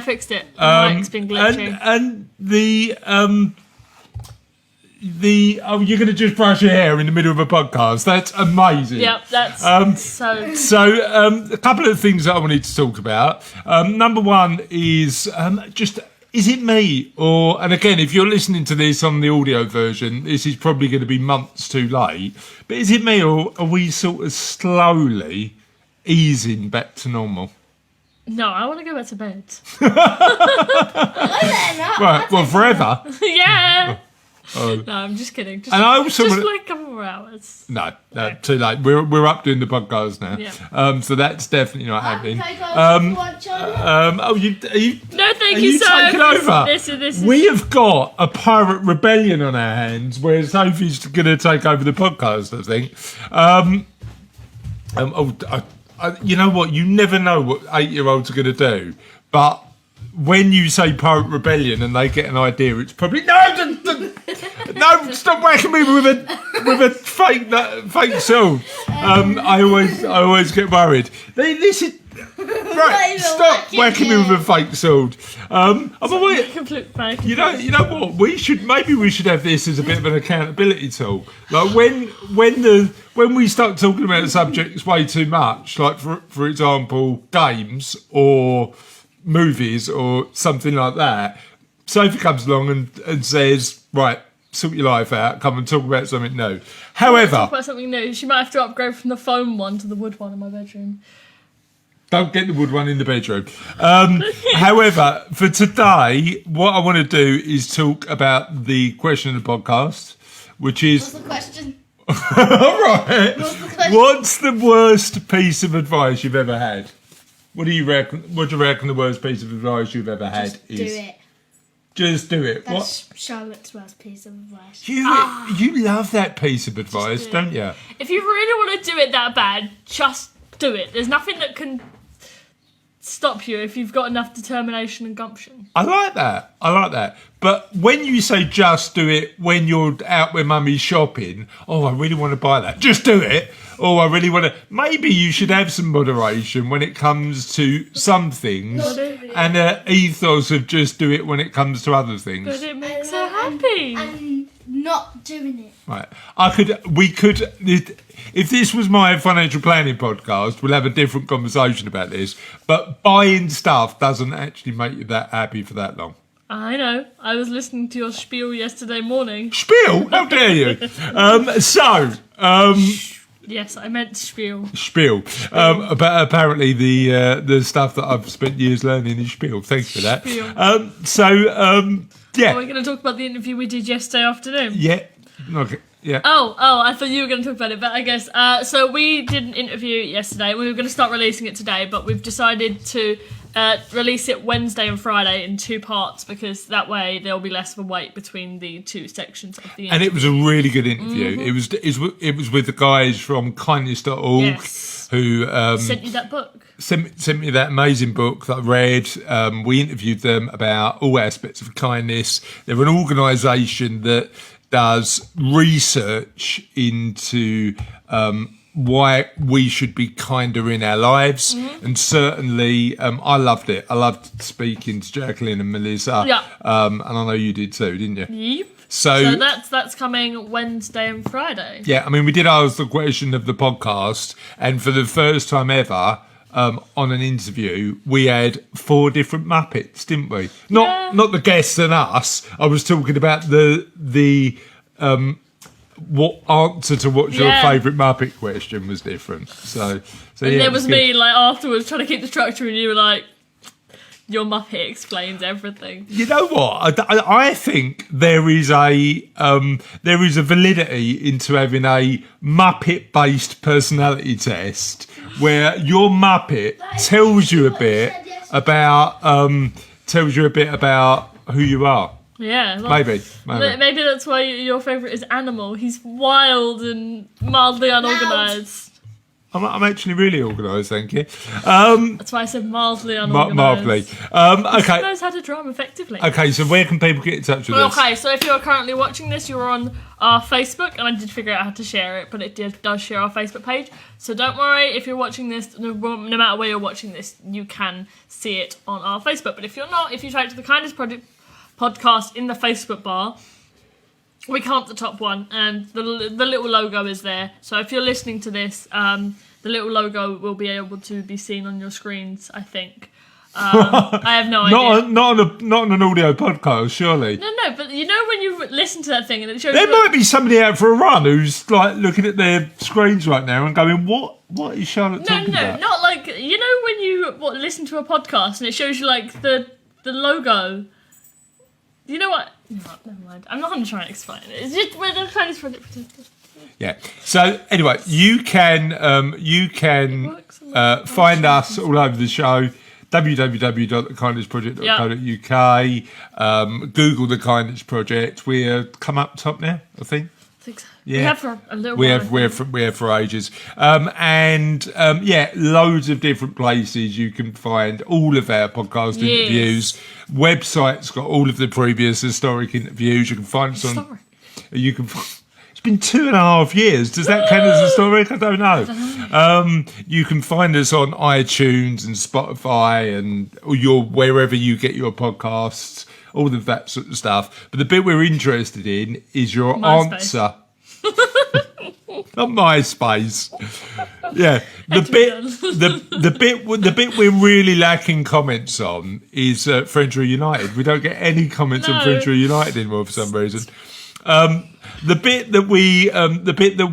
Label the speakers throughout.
Speaker 1: fixed it. The mic's been glitching.
Speaker 2: And you're going to just brush your hair in the middle of a podcast. That's amazing.
Speaker 1: Yep, that's so...
Speaker 2: So, a couple of things that I wanted to talk about. Number one is is it me? And again, if you're listening to this on the audio version, this is probably going to be months too late. But is it me, or are we sort of slowly easing back to normal?
Speaker 1: No, I want to go back to bed.
Speaker 2: Right, well, forever.
Speaker 1: Yeah. No, I'm just kidding. Just like a couple more hours.
Speaker 2: No, too late. We're up doing the podcast now.
Speaker 1: Yeah.
Speaker 2: So that's definitely not happening.
Speaker 1: No, thank you, sir.
Speaker 2: Taking over?
Speaker 1: This
Speaker 2: We have got a pirate rebellion on our hands where Sophie's going to take over the podcast, I think. You know what? You never know what 8-year-olds are going to do, but when you say pirate rebellion and they get an idea, it's probably no, stop whacking me with a fake sword. I always get worried. This is right. Stop whacking me with a fake sword. You know what? We should have this as a bit of an accountability tool. Like when we start talking about subjects way too much, like for example, games or movies or something like that, Sophie comes along and says, right, sort your life out, come and talk about something new. However,
Speaker 1: talk about something new. She might have to upgrade from the foam one to the wood one in my bedroom.
Speaker 2: Don't get the wood one in the bedroom. However, for today, what I want to do is talk about the question of the podcast, which is...
Speaker 3: What's the question?
Speaker 2: All right. What's the worst piece of advice you've ever had? What do you reckon the worst piece of advice you've ever had is?
Speaker 3: Do it.
Speaker 2: Just do it.
Speaker 3: That's Charlotte's worst piece of advice.
Speaker 2: You love that piece of advice, don't you?
Speaker 1: If you really want to do it that bad, just do it. There's nothing that can stop you if you've got enough determination and gumption.
Speaker 2: I like that. But when you say just do it when you're out with mummy's shopping, I really want to buy that. Just do it. I really want to... Maybe you should have some moderation when it comes to some things and an ethos of just do it when it comes to other things.
Speaker 1: But it makes her happy.
Speaker 3: And not doing it.
Speaker 2: Right. If this was my financial planning podcast, we'll have a different conversation about this. But buying stuff doesn't actually make you that happy for that long.
Speaker 1: I know. I was listening to your spiel yesterday morning.
Speaker 2: Spiel? How dare you?
Speaker 1: Yes, I meant spiel.
Speaker 2: Spiel. But apparently the stuff that I've spent years learning is spiel. Thanks for that.
Speaker 1: Spiel.
Speaker 2: Yeah.
Speaker 1: Are we going to talk about the interview we did yesterday afternoon?
Speaker 2: Yeah. Okay. Yeah.
Speaker 1: Oh, I thought you were going to talk about it, but I guess... so we did an interview yesterday. We were going to start releasing it today, but we've decided to release it Wednesday and Friday in 2 parts because that way there'll be less of a wait between the 2 sections of the interview.
Speaker 2: And it was a really good interview. Mm-hmm. It was with the guys from kindness.org.
Speaker 1: Yes.
Speaker 2: Who
Speaker 1: sent you that book.
Speaker 2: Sent me that amazing book that I read. We interviewed them about all aspects of kindness. They're an organisation that does research into why we should be kinder in our lives. Mm-hmm. And certainly, I loved it. I loved speaking to Jacqueline and Melissa.
Speaker 1: Yeah.
Speaker 2: And I know you did too, didn't you?
Speaker 1: Yep.
Speaker 2: So
Speaker 1: that's coming Wednesday and Friday.
Speaker 2: Yeah, I mean, we did ask the question of the podcast, and for the first time ever, on an interview, we had 4 different Muppets, didn't we? Not the guests and us. I was talking about the what answer to what's your favourite Muppet question was different. So
Speaker 1: and there was me like afterwards trying to keep the structure, and you were like, your Muppet explains everything.
Speaker 2: You know what? I think there is a validity into having a Muppet-based personality test where your Muppet tells you a bit about who you are.
Speaker 1: Yeah,
Speaker 2: maybe
Speaker 1: that's why your favourite is Animal. He's wild and mildly unorganised.
Speaker 2: I'm actually really organised, thank you.
Speaker 1: That's why I said mildly unorganised.
Speaker 2: Mildly.
Speaker 1: He
Speaker 2: Okay.
Speaker 1: knows how to drum effectively.
Speaker 2: Okay, so where can people get in touch with us?
Speaker 1: Okay, so if you're currently watching this, you're on our Facebook, and I did figure out how to share it, but it does share our Facebook page. So don't worry, if you're watching this, no matter where you're watching this, you can see it on our Facebook. But if you're not, if you type to the Kindness Project podcast in the Facebook bar, we come up the top one, and the little logo is there. So if you're listening to this, the little logo will be able to be seen on your screens, I think. I have no idea.
Speaker 2: Not on an audio podcast, surely.
Speaker 1: No, but you know when you listen to that thing and it shows
Speaker 2: There
Speaker 1: you...
Speaker 2: might be somebody out for a run who's like looking at their screens right now and going, "What is Charlotte talking about?"
Speaker 1: No, not like, you know when you listen to a podcast and it shows you like the logo. You know what? No, never mind. I'm not going to try and explain it. It's just where the Kindness Project.
Speaker 2: Yeah. So anyway, you can find us all over the show. www.thekindnessproject.co.uk. Google The Kindness Project. We're come up top now, I think.
Speaker 1: I think so.
Speaker 2: Yeah.
Speaker 1: We have for a little
Speaker 2: We
Speaker 1: while.
Speaker 2: have for ages. Loads of different places you can find all of our podcast interviews. Website's got all of the previous historic interviews. You can find us on.
Speaker 1: Sorry.
Speaker 2: You can. It's been 2.5 years. Does that count as historic? I don't know. You can find us on iTunes and Spotify and wherever you get your podcasts. All of that sort of stuff. But the bit we're interested in is your
Speaker 1: MySpace.
Speaker 2: answer. Not MySpace. Yeah, the bit we're really lacking comments on is Friends Reunited. We don't get any comments on Friends Reunited anymore for some reason. The bit that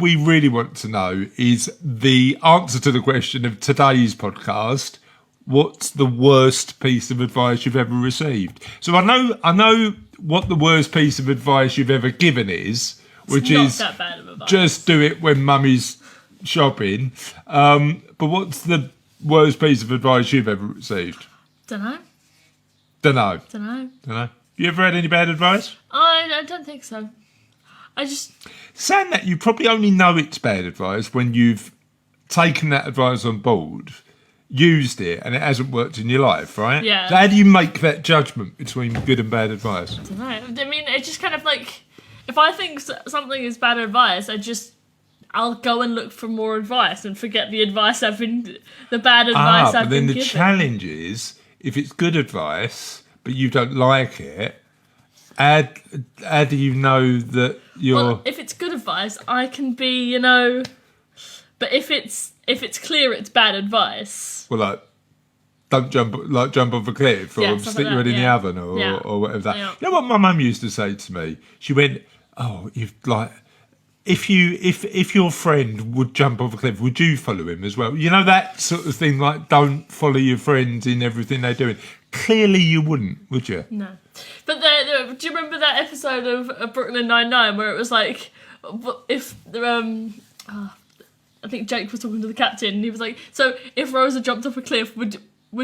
Speaker 2: we really want to know is the answer to the question of today's podcast. What's the worst piece of advice you've ever received? So I know what the worst piece of advice you've ever given is, which
Speaker 1: Not
Speaker 2: is
Speaker 1: that bad of advice.
Speaker 2: just do it when mummy's shopping. But what's the worst piece of advice you've ever received?
Speaker 1: Don't know.
Speaker 2: Don't know. You ever had any bad advice?
Speaker 1: I don't think so. I just...
Speaker 2: Saying that, you probably only know it's bad advice when you've taken that advice on board, used it, and it hasn't worked in your life, right?
Speaker 1: Yeah.
Speaker 2: So how do you make that judgment between good and bad advice?
Speaker 1: I don't know. I mean, it's just kind of like... If I think something is bad advice, I'll go and look for more advice and forget the advice the bad advice I've
Speaker 2: but
Speaker 1: been
Speaker 2: then the
Speaker 1: given.
Speaker 2: challenge is, if it's good advice, but you don't like it, how do you know that you're...
Speaker 1: Well, if it's good advice, I can be, But if it's clear it's bad advice...
Speaker 2: Well, like, don't jump off a cliff or
Speaker 1: Yeah, stuff
Speaker 2: stick
Speaker 1: like
Speaker 2: your
Speaker 1: that,
Speaker 2: head in the
Speaker 1: yeah.
Speaker 2: oven or
Speaker 1: Yeah.
Speaker 2: whatever that.
Speaker 1: Yeah.
Speaker 2: You know what my mum used to say to me? She went, "Oh, if your friend would jump off a cliff, would you follow him as well?" You know, that sort of thing, like, don't follow your friends in everything they're doing. Clearly you wouldn't, would you?
Speaker 1: No. But do you remember that episode of Brooklyn Nine-Nine where it was like, if I think Jake was talking to the captain and he was like, so if Rosa jumped off a cliff, would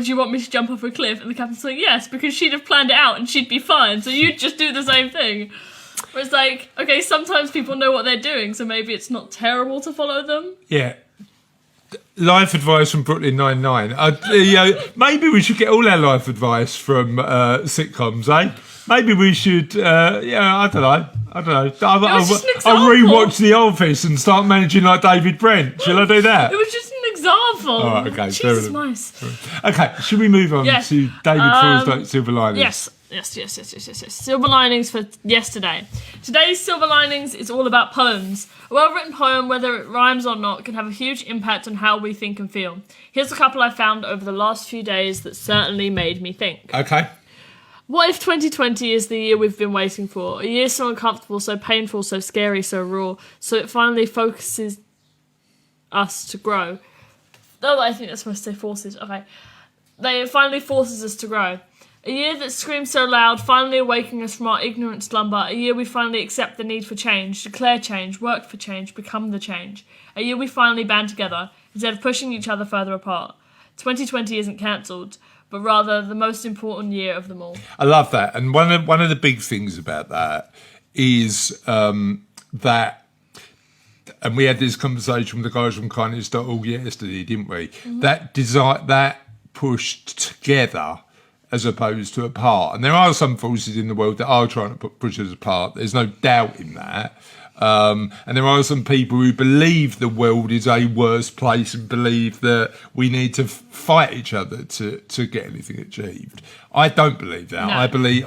Speaker 1: you want me to jump off a cliff? And the captain's like, yes, because she'd have planned it out and she'd be fine, so you'd just do the same thing. Where it's like, okay, sometimes people know what they're doing, so maybe it's not terrible to follow them.
Speaker 2: Yeah. Life advice from Brooklyn Nine-Nine. Maybe we should get all our life advice from sitcoms, eh? Maybe we should, I don't know.
Speaker 1: was just an example.
Speaker 2: I'll rewatch The Office and start managing like David Brent. Shall I do that?
Speaker 1: It was just an example.
Speaker 2: All right, okay, fair
Speaker 1: Jesus,
Speaker 2: enough.
Speaker 1: mice.
Speaker 2: Okay, should we move on
Speaker 1: Yes.
Speaker 2: to David Fall's Silver Linings?
Speaker 1: Yes. Silver linings for yesterday. Today's silver linings is all about poems. A well-written poem, whether it rhymes or not, can have a huge impact on how we think and feel. Here's a couple I found over the last few days that certainly made me think.
Speaker 2: Okay.
Speaker 1: What if 2020 is the year we've been waiting for? A year so uncomfortable, so painful, so scary, so raw, so it finally focuses us to grow. Oh, I think that's supposed to say forces. Okay. It finally forces us to grow. A year that screams so loud, finally awakening us from our ignorant slumber. A year we finally accept the need for change, declare change, work for change, become the change. A year we finally band together, instead of pushing each other further apart. 2020 isn't cancelled, but rather the most important year of them all.
Speaker 2: I love that. And one of the big things about that is that and we had this conversation with the guys from kindness.org yesterday, didn't we? That pushed together as opposed to apart. And there are some forces in the world that are trying to push us apart. There's no doubt in that. And there are some people who believe the world is a worse place and believe that we need to fight each other to get anything achieved. I don't believe that.
Speaker 1: No.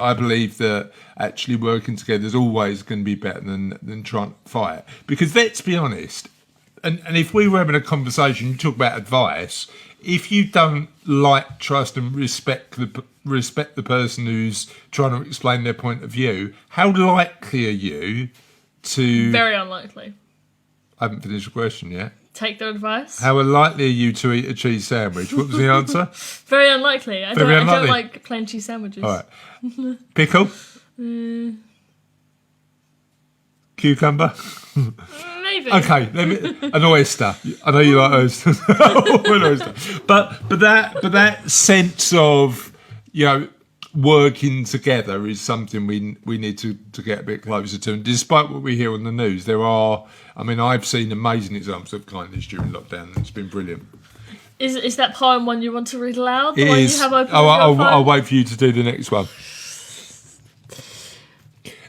Speaker 2: I believe that actually working together is always going to be better than trying to fight. Because let's be honest, and if we were having a conversation, you talk about advice, if you don't like, trust and respect the person who's trying to explain their point of view, how likely are you to...
Speaker 1: Very unlikely.
Speaker 2: I haven't finished the question yet.
Speaker 1: Take their advice.
Speaker 2: How likely are you to eat a cheese sandwich? What was the answer?
Speaker 1: Very unlikely. I don't like plain cheese sandwiches.
Speaker 2: All right. Pickle? Cucumber?
Speaker 1: Maybe.
Speaker 2: Okay, an oyster. I know you like oysters. An oyster. But that sense of, working together is something we need to get a bit closer to. And despite what we hear on the news, I've seen amazing examples of kindness during lockdown, and it's been brilliant.
Speaker 1: Is that poem one you want to read aloud? The
Speaker 2: It
Speaker 1: one
Speaker 2: is.
Speaker 1: you have open
Speaker 2: I'll wait for you to do the next one.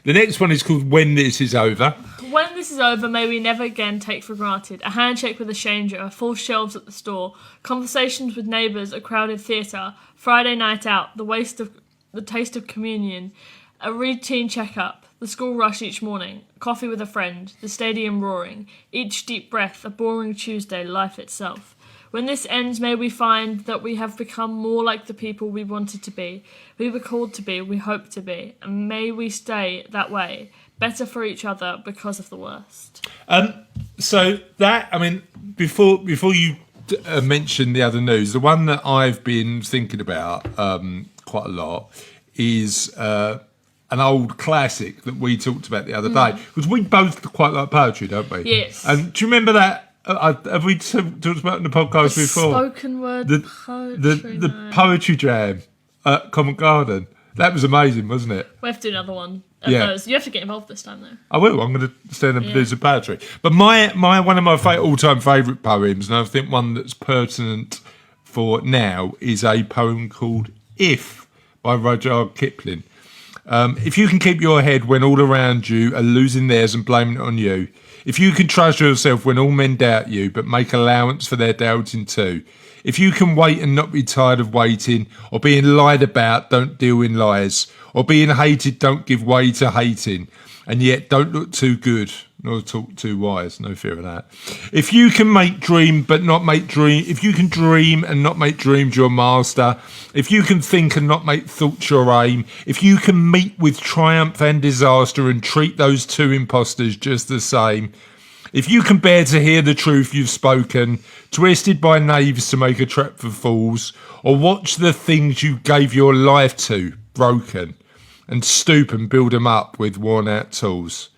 Speaker 2: The next one is called When This Is Over.
Speaker 1: When this is over, may we never again take for granted a handshake with a stranger, full shelves at the store, conversations with neighbours, a crowded theatre, Friday night out, the taste of communion, a routine checkup, the school rush each morning, coffee with a friend, the stadium roaring, each deep breath, a boring Tuesday, life itself. When this ends, may we find that we have become more like the people we wanted to be, we were called to be, we hoped to be, and may we stay that way, better for each other because of the worst.
Speaker 2: So that, before you mentioned the other news, the one that I've been thinking about quite a lot is an old classic that we talked about the other day, because we both quite like poetry, don't we?
Speaker 1: Yes.
Speaker 2: And do you remember that? Have we talked about in the podcast before?
Speaker 1: Spoken word poetry.
Speaker 2: The poetry jam at Covent Garden. That was amazing, wasn't it?
Speaker 1: We have to do another one.
Speaker 2: Yeah.
Speaker 1: You have to get involved this time, though.
Speaker 2: I will. I'm going to stand up and do some poetry. But my one of my all-time favourite poems, and I think one that's pertinent for now, is a poem called If by Rudyard Kipling. If you can keep your head when all around you are losing theirs and blaming it on you, if you can trust yourself when all men doubt you but make allowance for their doubting too, if you can wait and not be tired of waiting, or being lied about, don't deal in lies, or being hated, don't give way to hating, and yet don't look too good nor talk too wise, no fear of that. If you can if you can dream and not make dreams your master, if you can think and not make thoughts your aim, if you can meet with triumph and disaster and treat those two impostors just the same, if you can bear to hear the truth you've spoken, twisted by knaves to make a trap for fools, or watch the things you gave your life to broken, and stoop and build them up with worn out tools.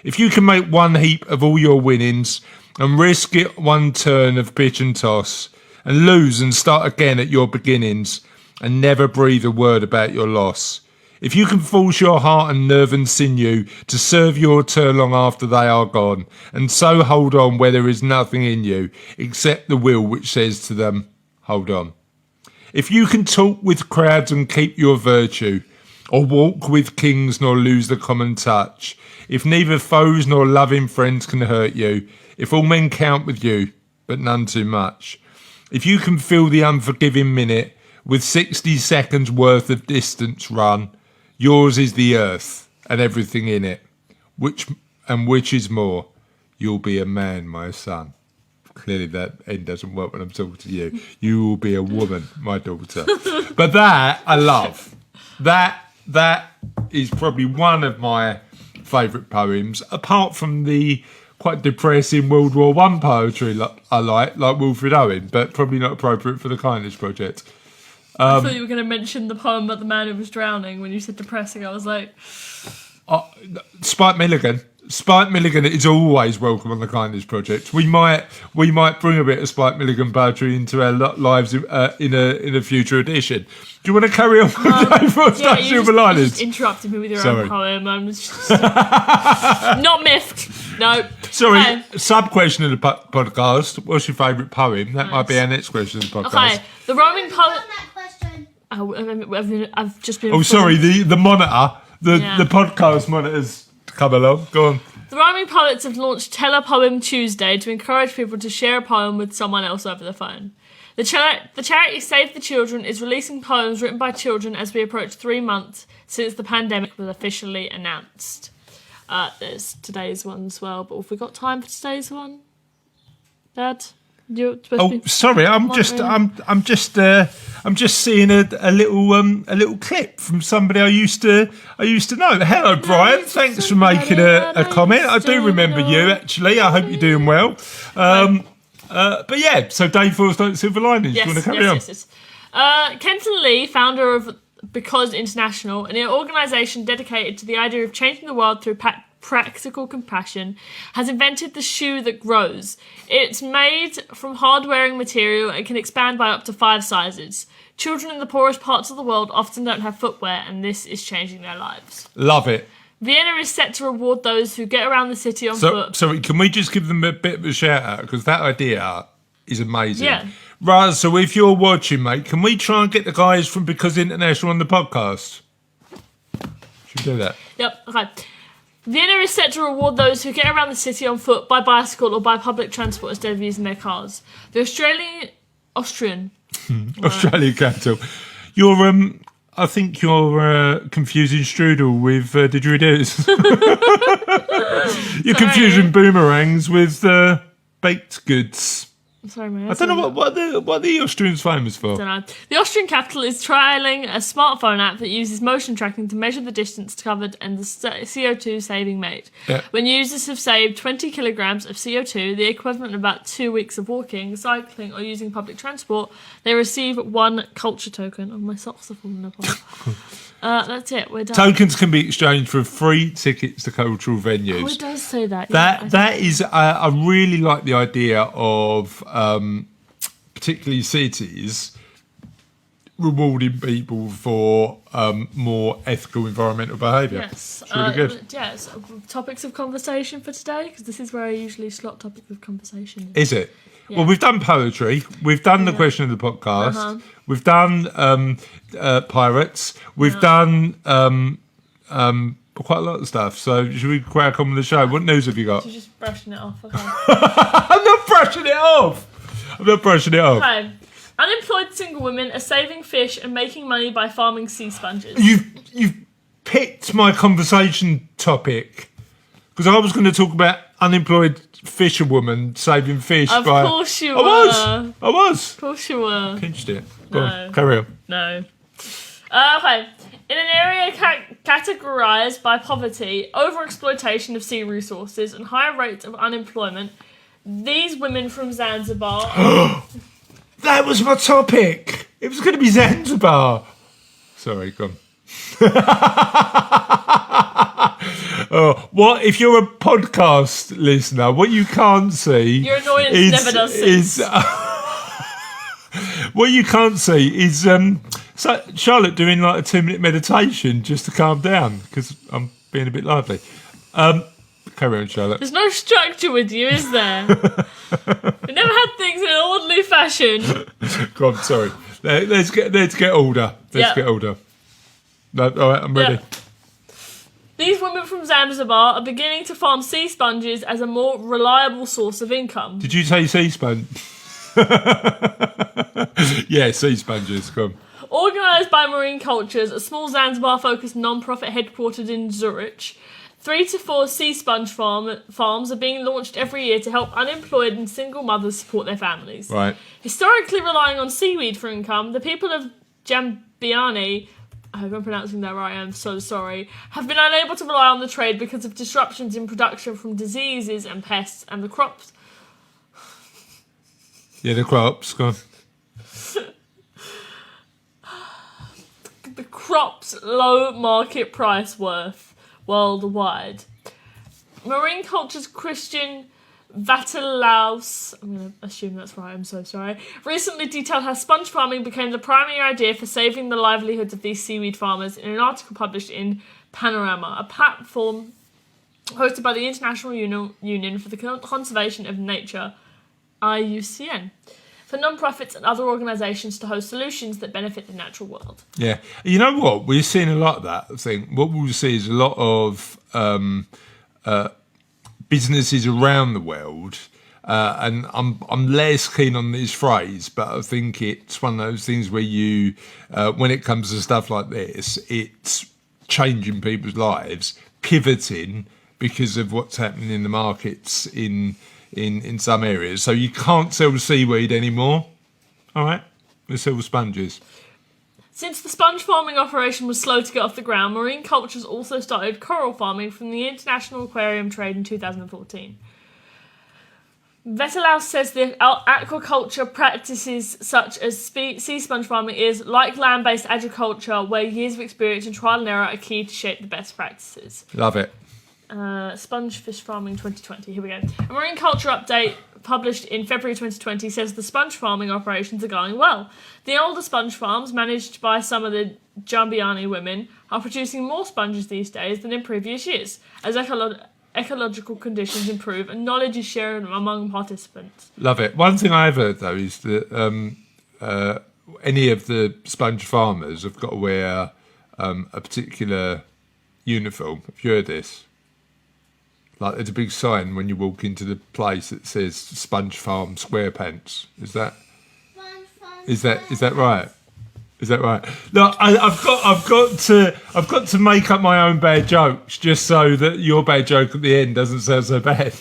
Speaker 2: If you can make one heap of all your winnings, and risk it one turn of pitch and toss, and lose and start again at your beginnings, and never breathe a word about your loss. If you can force your heart and nerve and sinew to serve your turn long after they are gone, and so hold on where there is nothing in you, except the will which says to them, hold on. If you can talk with crowds and keep your virtue, or walk with kings nor lose the common touch, if neither foes nor loving friends can hurt you, if all men count with you, but none too much, if you can fill the unforgiving minute with 60 seconds worth of distance run, yours is the earth and everything in it, which is more, you'll be a man, my son. Clearly that end doesn't work when I'm talking to you. You will be a woman, my daughter. But that I love. That is probably one of my favourite poems, apart from the quite depressing World War I poetry I like Wilfred Owen, but probably not appropriate for the Kindness Project.
Speaker 1: I thought you were going to mention the poem about the man who was drowning. When you said depressing, I was like...
Speaker 2: Spike Milligan. Spike Milligan is always welcome on the Kindness Project. We might bring a bit of Spike Milligan poetry into our lives in a future edition. Do you want to carry on with Silver Linings?
Speaker 1: You just interrupted me with your
Speaker 2: Sorry.
Speaker 1: own poem. I'm just not miffed. No.
Speaker 2: Sorry,
Speaker 1: Okay.
Speaker 2: sub-question of the podcast. What's your favourite poem? That might be our next question of the podcast.
Speaker 1: Okay. The roaming
Speaker 3: On
Speaker 1: poet.
Speaker 3: that question.
Speaker 1: Oh, I've just been.
Speaker 2: Oh, sorry, the monitor,
Speaker 1: Yeah.
Speaker 2: the podcast monitor's come along. Go on.
Speaker 1: The Rhyming Poets have launched Tell a Poem Tuesday to encourage people to share a poem with someone else over the phone. The charity Save the Children is releasing poems written by children as we approach 3 months since the pandemic was officially announced. There's today's one as well, but have we got time for today's one? Dad? You're supposed
Speaker 2: Oh,
Speaker 1: to be...
Speaker 2: sorry. I'm
Speaker 1: Might
Speaker 2: just
Speaker 1: really.
Speaker 2: I'm just seeing a little clip from somebody I used to know. Hello, Brian. Thanks for making a comment. I do remember you actually. I hope you're doing well. But yeah, so Dave Forrest Silver Linings.
Speaker 1: Yes,
Speaker 2: Do you want to carry on?
Speaker 1: yes. Kenton Lee, founder of Because International, an organisation dedicated to the idea of changing the world through practical compassion, has invented the shoe that grows. It's made from hard-wearing material and can expand by up to 5 sizes. Children in the poorest parts of the world often don't have footwear, and this is changing their lives.
Speaker 2: Love it.
Speaker 1: Vienna is set to reward those who get around the city on foot.
Speaker 2: Sorry, can we just give them a bit of a shout out? Because that idea is amazing.
Speaker 1: Yeah.
Speaker 2: Right, so if you're watching, mate, can we try and get the guys from Because International on the podcast? Should we do that?
Speaker 1: Yep, okay. Vienna is set to reward those who get around the city on foot, by bicycle or by public transport instead of using their cars. The Austrian
Speaker 2: Australian capital. You're I think you're confusing strudel with didgeridoos. You're confusing boomerangs with baked goods.
Speaker 1: Sorry, mate.
Speaker 2: I don't know what the Austrians famous for.
Speaker 1: Don't know. The Austrian capital is trialling a smartphone app that uses motion tracking to measure the distance covered and the CO2 saving made.
Speaker 2: Yeah.
Speaker 1: When users have saved 20 kilograms of CO2, the equivalent of about 2 weeks of walking, cycling, or using public transport, they receive 1 culture token. Oh, my socks are falling apart. That's it. We're done.
Speaker 2: Tokens can be exchanged for free tickets to cultural venues.
Speaker 1: Oh, it does say that. Yeah,
Speaker 2: That is, I really like the idea of particularly cities rewarding people for more ethical environmental behaviour.
Speaker 1: Yes.
Speaker 2: It's really good.
Speaker 1: Yes. Topics of conversation for today, because this is where I usually slot topics of conversation.
Speaker 2: Is it?
Speaker 1: Yeah.
Speaker 2: Well, we've done poetry. We've done the question of the podcast.
Speaker 1: Uh-huh.
Speaker 2: We've done pirates. We've done quite a lot of stuff. So should we crack on with the show? What news have you got?
Speaker 1: You're just brushing it off. Okay.
Speaker 2: I'm not brushing it off.
Speaker 1: Okay. Unemployed single women are saving fish and making money by farming sea sponges.
Speaker 2: You've picked my conversation topic because I was going to talk about unemployed fisherwoman saving fish.
Speaker 1: Of course you were.
Speaker 2: I was.
Speaker 1: Of course you were.
Speaker 2: Pinched it. Go
Speaker 1: No.
Speaker 2: on, carry on.
Speaker 1: No. Okay. In an area categorised by poverty, overexploitation of sea resources, and higher rates of unemployment, these women from Zanzibar...
Speaker 2: That was my topic. It was going to be Zanzibar. Sorry, go on. What if you're a podcast listener? What you can't see,
Speaker 1: Your annoyance never does cease.
Speaker 2: What you can't see is so Charlotte doing like a 2-minute meditation just to calm down because I'm being a bit lively. Carry on, Charlotte.
Speaker 1: There's no structure with you, is there? We never had things in an orderly fashion.
Speaker 2: Go on, sorry. Let's get order. Let's get order. No, all right, I'm ready.
Speaker 1: Yeah. These women from Zanzibar are beginning to farm sea sponges as a more reliable source of income.
Speaker 2: Did you say sea sponge? Yeah, sea sponges. Go on.
Speaker 1: Organised by Marine Cultures, a small Zanzibar-focused non-profit headquartered in Zurich, 3 to 4 sea sponge farms are being launched every year to help unemployed and single mothers support their families.
Speaker 2: Right.
Speaker 1: Historically relying on seaweed for income, the people of Jambiani, I hope I'm pronouncing that right, I'm so sorry, have been unable to rely on the trade because of disruptions in production from diseases and pests, and the crops...
Speaker 2: Yeah, the crops. Go on.
Speaker 1: The crops' low market price worth worldwide. Marine Culture's Christian Vatalaus, I'm going to assume that's right, I'm so sorry, recently detailed how sponge farming became the primary idea for saving the livelihoods of these seaweed farmers in an article published in Panorama, a platform hosted by the International Union for the Conservation of Nature, IUCN, for non-profits and other organisations to host solutions that benefit the natural world.
Speaker 2: Yeah. You know what? We're seeing a lot of that, I think. What we'll see is a lot of businesses around the world, and I'm less keen on this phrase, but I think it's one of those things where you, when it comes to stuff like this, it's changing people's lives, pivoting because of what's happening in the markets in some areas. So you can't sell seaweed anymore. All right, we sell sponges.
Speaker 1: Since the sponge farming operation was slow to get off the ground, Marine Cultures also started coral farming from the International Aquarium Trade in 2014. Vetelaus says the aquaculture practices such as sea sponge farming is, like land-based agriculture, where years of experience and trial and error are key to shape the best practices.
Speaker 2: Love it.
Speaker 1: Sponge fish farming 2020. Here we go. A marine culture update published in February 2020 says the sponge farming operations are going well. The older sponge farms, managed by some of the Jambiani women, are producing more sponges these days than in previous years, as ecological conditions improve and knowledge is shared among participants.
Speaker 2: Love it. One thing I've heard, though, is that any of the sponge farmers have got to wear a particular uniform. Have you heard this? Like, there's a big sign when you walk into the place that says Sponge Farm SquarePants. Is that right? Is that right? No, I've got to make up my own bad jokes just so that your bad joke at the end doesn't sound so bad.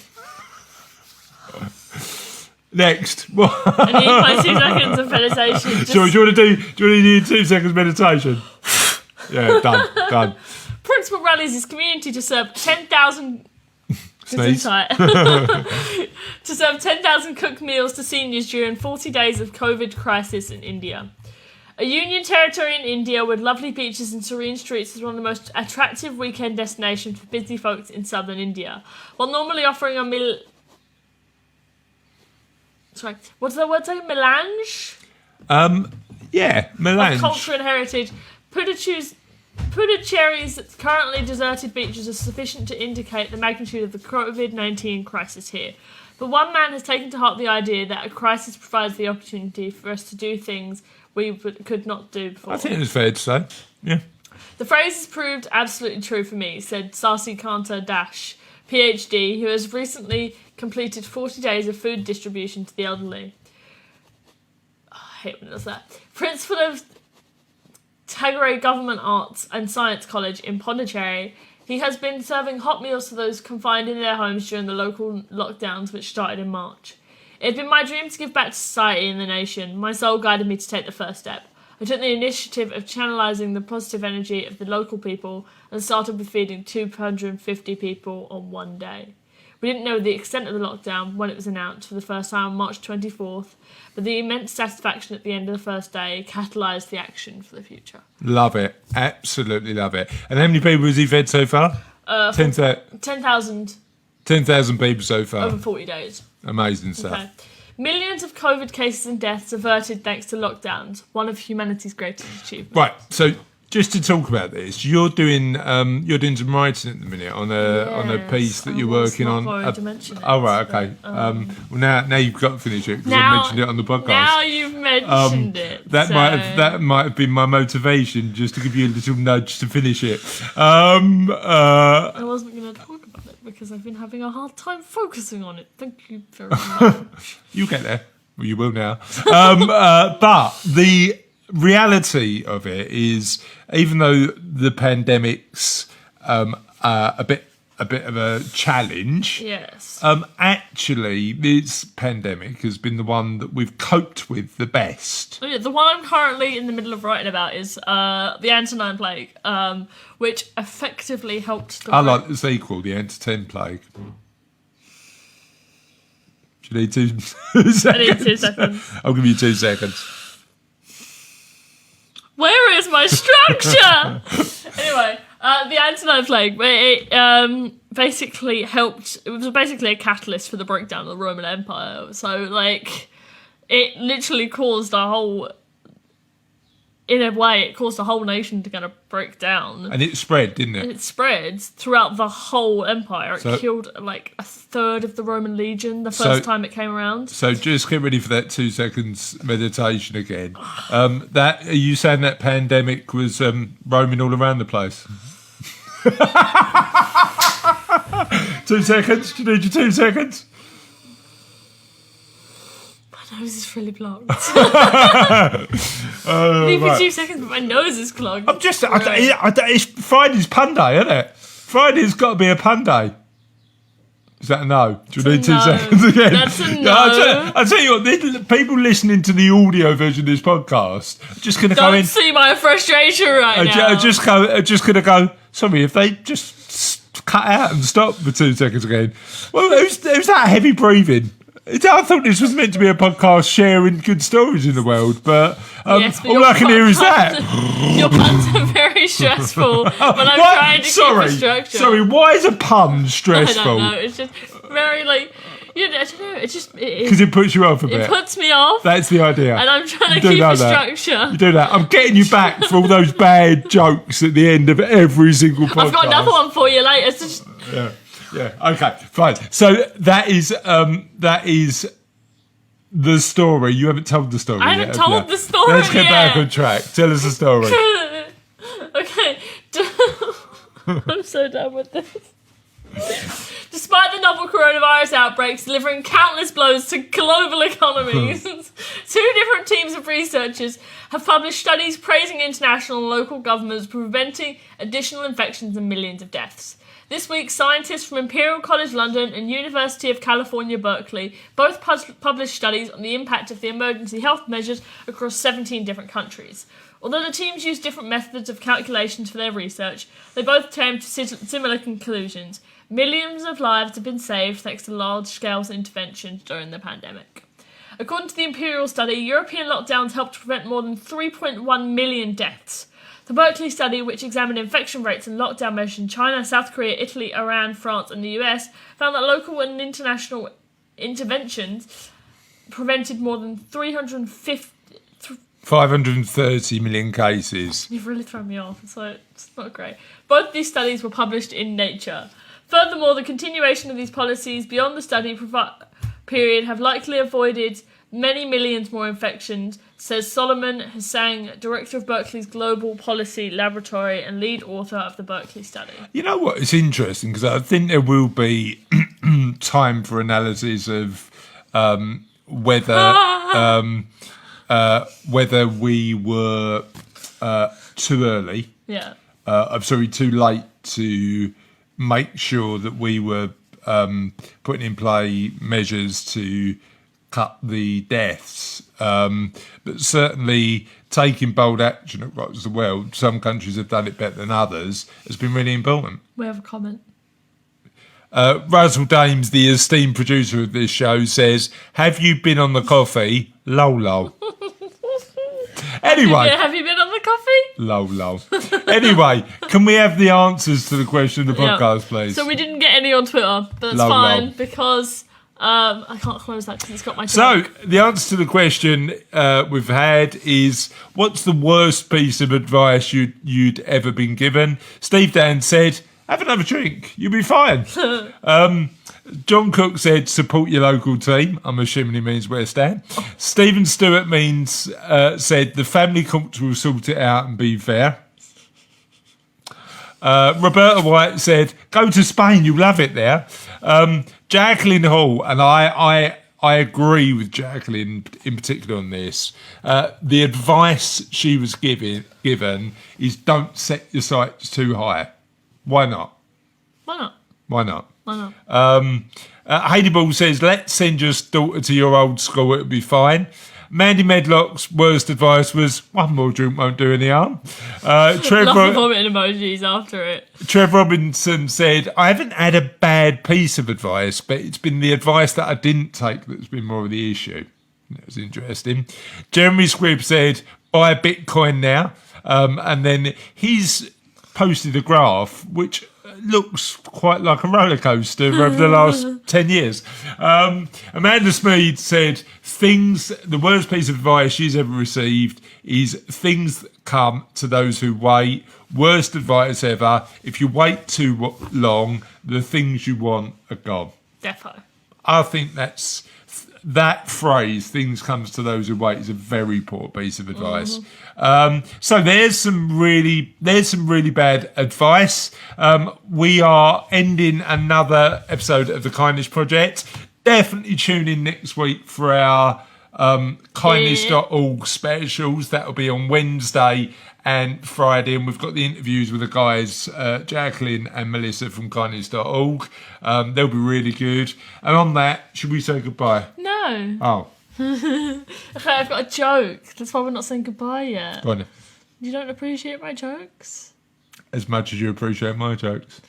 Speaker 2: Next,
Speaker 1: I need 2 seconds of meditation.
Speaker 2: Do you want to do 2 seconds meditation? Yeah, done.
Speaker 1: Principal rallies his community to serve 10,000.
Speaker 2: Sneeze.
Speaker 1: To serve 10,000 cooked meals to seniors during 40 days of COVID crisis in India. A union territory in India with lovely beaches and serene streets is one of the most attractive weekend destinations for busy folks in southern India. While normally offering a melange?
Speaker 2: Yeah, melange.
Speaker 1: Of culture and heritage. Puducherry's currently deserted beaches are sufficient to indicate the magnitude of the COVID-19 crisis here. But one man has taken to heart the idea that a crisis provides the opportunity for us to do things we could not do before.
Speaker 2: I think it's fair to say, yeah.
Speaker 1: The phrase has proved absolutely true for me, said Sasi Kanta Dash, PhD, who has recently completed 40 days of food distribution to the elderly. Oh, I hate when it does that. Principal of Tagore Government Arts and Science College in Pondicherry, he has been serving hot meals to those confined in their homes during the local lockdowns which started in March. It had been my dream to give back to society and the nation. My soul guided me to take the first step. I took the initiative of channelizing the positive energy of the local people and started with feeding 250 people on one day. We didn't know the extent of the lockdown when it was announced for the first time on March 24th, but the immense satisfaction at the end of the first day catalysed the action for the future.
Speaker 2: Love it. Absolutely love it. And how many people has he fed so far?
Speaker 1: 10,000.
Speaker 2: 10,000 people so far.
Speaker 1: Over 40 days.
Speaker 2: Amazing stuff.
Speaker 1: Okay. Millions of COVID cases and deaths averted thanks to lockdowns, one of humanity's greatest achievements.
Speaker 2: Right, so just to talk about this, you're doing some writing at the minute on a piece that you're working on. Oh right, okay. Well now you've got to finish it because I mentioned it on the podcast.
Speaker 1: Now you've mentioned it.
Speaker 2: That might have been my motivation, just to give you a little nudge to finish it. I
Speaker 1: wasn't going to talk about it because I've been having a hard time focusing on it. Thank you very much.
Speaker 2: You'll get there. Well, you will now. But the reality of it is, even though the pandemic's a bit of a challenge,
Speaker 1: yes,
Speaker 2: actually this pandemic has been the one that we've coped with the best.
Speaker 1: Oh, yeah, the one I'm currently in the middle of writing about is the Antonine Plague, which effectively helped.
Speaker 2: I like the sequel, the Antonine Plague. Do you need 2 seconds?
Speaker 1: I need 2 seconds.
Speaker 2: I'll give you 2 seconds.
Speaker 1: Where is my structure? Anyway, the Antonine Plague, it basically helped. It was basically a catalyst for the breakdown of the Roman Empire. So, like, it literally caused a whole in a way, it caused the whole nation to kind of break down.
Speaker 2: And it spread, didn't it?
Speaker 1: It spread throughout the whole empire. It
Speaker 2: So-
Speaker 1: killed like a third of the Roman legion the first time it came around.
Speaker 2: So just get ready for that 2 seconds meditation again. That are you saying that pandemic was roaming all around the place? 2 seconds. Do you need your 2 seconds?
Speaker 1: My nose is really blocked.
Speaker 2: Oh,
Speaker 1: Leave me
Speaker 2: right.
Speaker 1: 2 seconds, but my nose is clogged.
Speaker 2: I'm just. It's Friday's pun day, isn't it? Friday's got to be a pun day. Is that a no? Do you need 2
Speaker 1: no.
Speaker 2: seconds again?
Speaker 1: That's a no.
Speaker 2: I'll tell you what, the people listening to the audio version of this podcast are just going to go
Speaker 1: Don't
Speaker 2: in.
Speaker 1: see my frustration right now.
Speaker 2: Are just going to go, sorry, if they just cut out and stop for 2 seconds again. Well, who's that heavy breathing? I thought this was meant to be a podcast sharing good stories in the world, but,
Speaker 1: Yes, but
Speaker 2: all
Speaker 1: your
Speaker 2: I can hear is
Speaker 1: puns-
Speaker 2: that.
Speaker 1: Your puns are very stressful when I'm
Speaker 2: What?
Speaker 1: trying to
Speaker 2: sorry,
Speaker 1: keep a structure.
Speaker 2: Sorry, why is a pun
Speaker 1: I
Speaker 2: stressful?
Speaker 1: don't know. It's just very like, I don't know. It's just
Speaker 2: Because it puts you off a bit.
Speaker 1: it puts me off,
Speaker 2: That's the idea.
Speaker 1: and I'm trying
Speaker 2: You
Speaker 1: to
Speaker 2: do
Speaker 1: keep
Speaker 2: know
Speaker 1: a
Speaker 2: that.
Speaker 1: structure.
Speaker 2: You do that. I'm getting you back for all those bad jokes at the end of every single podcast.
Speaker 1: I've got another one for you later. It's just,
Speaker 2: Yeah. Okay. Fine. So that is the story. You haven't told the story.
Speaker 1: I
Speaker 2: yet,
Speaker 1: haven't
Speaker 2: have
Speaker 1: told
Speaker 2: you?
Speaker 1: the story
Speaker 2: Let's get back
Speaker 1: yet.
Speaker 2: on track. Tell us the story.
Speaker 1: okay. I'm so done with this. Despite the novel coronavirus outbreaks delivering countless blows to global economies, 2 different teams of researchers have published studies praising international and local governments for preventing additional infections and millions of deaths. This week, scientists from Imperial College London and University of California, Berkeley both published studies on the impact of the emergency health measures across 17 different countries. Although the teams used different methods of calculations for their research, they both came to similar conclusions. Millions of lives have been saved thanks to large-scale interventions during the pandemic. According to the Imperial study, European lockdowns helped to prevent more than 3.1 million deaths. The Berkeley study, which examined infection rates and lockdown measures in China, South Korea, Italy, Iran, France and the US, found that local and international interventions prevented more than
Speaker 2: 530 million cases.
Speaker 1: You've really thrown me off, so it's not great. Both these studies were published in Nature. Furthermore, the continuation of these policies beyond the study period have likely avoided many millions more infections, says Solomon Hussain, director of Berkeley's Global Policy Laboratory and lead author of the Berkeley study.
Speaker 2: You know what? It's interesting because I think there will be time for analysis of whether we were too early.
Speaker 1: Yeah.
Speaker 2: Too late to make sure that we were putting in play measures to cut the deaths. But certainly taking bold action across the world, some countries have done it better than others, has been really important.
Speaker 1: We have a comment.
Speaker 2: Russell Dames, the esteemed producer of this show, says, "Have you been on the coffee? Lol, lol." Anyway.
Speaker 1: Have you been on the coffee?
Speaker 2: Lol, lol. Anyway, can we have the answers to the question of the podcast, please?
Speaker 1: So we didn't get any on Twitter, but that's
Speaker 2: Lol,
Speaker 1: fine
Speaker 2: lol.
Speaker 1: because I can't close that because it's got my
Speaker 2: So,
Speaker 1: joke.
Speaker 2: the answer to the question we've had is, what's the worst piece of advice you'd ever been given? Steve Dan said, have another drink, you'll be fine. John Cook said, support your local team. I'm assuming he means West Ham. Stephen Stewart said, the family culture will sort it out and be fair. Roberta White said, go to Spain, you'll love it there. Jacqueline Hall, and I agree with Jacqueline in particular on this. The advice she was given is don't set your sights too high. Why not?
Speaker 1: Why not?
Speaker 2: Why not?
Speaker 1: Why not?
Speaker 2: Heidi Ball says, let's send your daughter to your old school, it'll be fine. Mandy Medlock's worst advice was, one more drink won't do any harm.
Speaker 1: Love the vomiting emojis after it.
Speaker 2: Trev Robinson said, I haven't had a bad piece of advice, but it's been the advice that I didn't take that's been more of the issue. That was interesting. Jeremy Squibb said, buy Bitcoin now. And then he's posted a graph, which looks quite like a roller coaster over the last 10 years. Amanda Smead said, the worst piece of advice she's ever received is things come to those who wait. Worst advice ever. If you wait too long, the things you want are gone.
Speaker 1: Defo.
Speaker 2: I think that phrase, things comes to those who wait, is a very poor piece of advice. So there's some really bad advice. We are ending another episode of the Kindness Project. Definitely tune in next week for our kindness.org specials. That'll be on Wednesday and Friday, and we've got the interviews with the guys, Jacqueline and Melissa from kindness.org. They'll be really good. And on that, should we say goodbye?
Speaker 1: No.
Speaker 2: Oh,
Speaker 1: Okay, I've got a joke. That's why we're not saying goodbye yet.
Speaker 2: go on then.
Speaker 1: You don't appreciate my jokes?
Speaker 2: As much as you appreciate my jokes.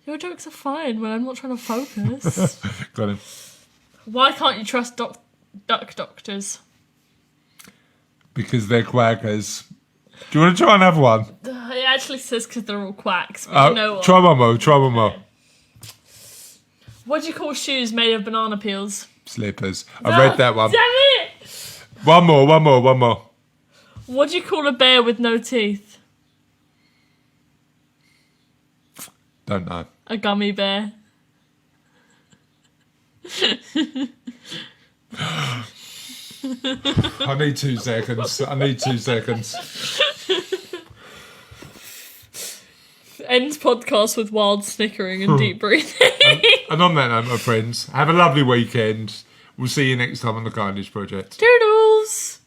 Speaker 1: Your jokes are fine when I'm not trying to focus.
Speaker 2: Go on then.
Speaker 1: Why can't you trust duck doctors?
Speaker 2: Because they're quackers. Do you want to try another one?
Speaker 1: It actually says because they're all quacks. But you know what?
Speaker 2: Try one more.
Speaker 1: What do you call shoes made of banana peels?
Speaker 2: Slippers. I read that one.
Speaker 1: Damn it!
Speaker 2: One more.
Speaker 1: What do you call a bear with no teeth?
Speaker 2: Don't know.
Speaker 1: A gummy bear.
Speaker 2: I need 2 seconds.
Speaker 1: Ends podcast with wild snickering and deep breathing.
Speaker 2: And on that note, my friends, have a lovely weekend. We'll see you next time on the Kindness Project.
Speaker 1: Toodles!